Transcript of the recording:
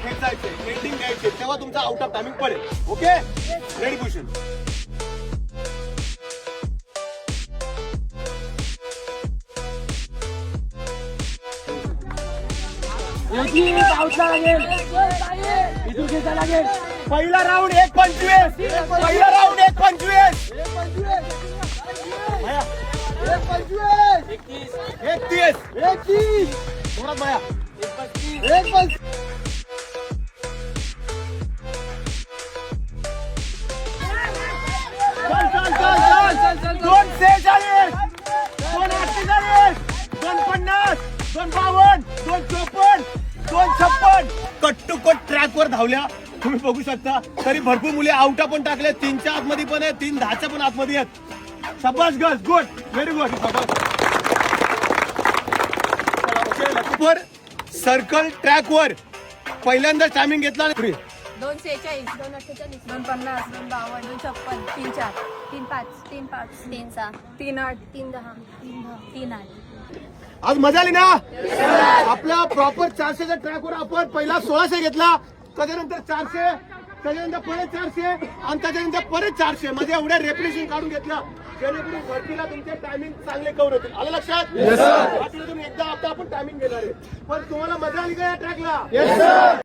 खेचायचे, ending द्यायचे, तेव्हा तुमचा आउट ऑफ टायमिंग पडेल. Okay, ready position. पहिला राऊंड 1:25. पहिला राऊंड 1:25. 31. जोरात माया. 1:25. चल. 2:46. 2:48. 2:50. 2:52. 2:54. 2:56. कट टू कट ट्रॅकवर धावल्या तुम्ही बघू शकता. तरी भरपूर मुली आउटा पण टाकल्या. 3च्या आतमध्ये पण आहे, 3:10च्या पण आतमध्ये आहेत. शाबास गर्ल्स, गुड, व्हेरी गुड. वर सर्कल ट्रॅकवर पहिल्यांदा टायमिंग घेतला. 2:46, 2:48, 2:50, 2:52, 2:56, 3:4, 3:5, 3:5, 3:6, 3:8, 3:10, 3:8. आज मजा आली ना? आपल्या प्रॉपर 400च्या ट्रॅकवर आपण पहिला 1600 घेतला, त्याच्यानंतर 400, त्याच्यानंतर परत 400 आणि त्याच्यानंतर परत 400. म्हणजे एवढ्या रेप्युटेशन काढून घेतल्या जेणेकरून भरतीला तुमचे टायमिंग चांगले कव्हर होतील. आलं लक्षात? एकदा आता आपण टायमिंग घेणार आहे. पण तुम्हाला मजा आली का या ट्रॅकला?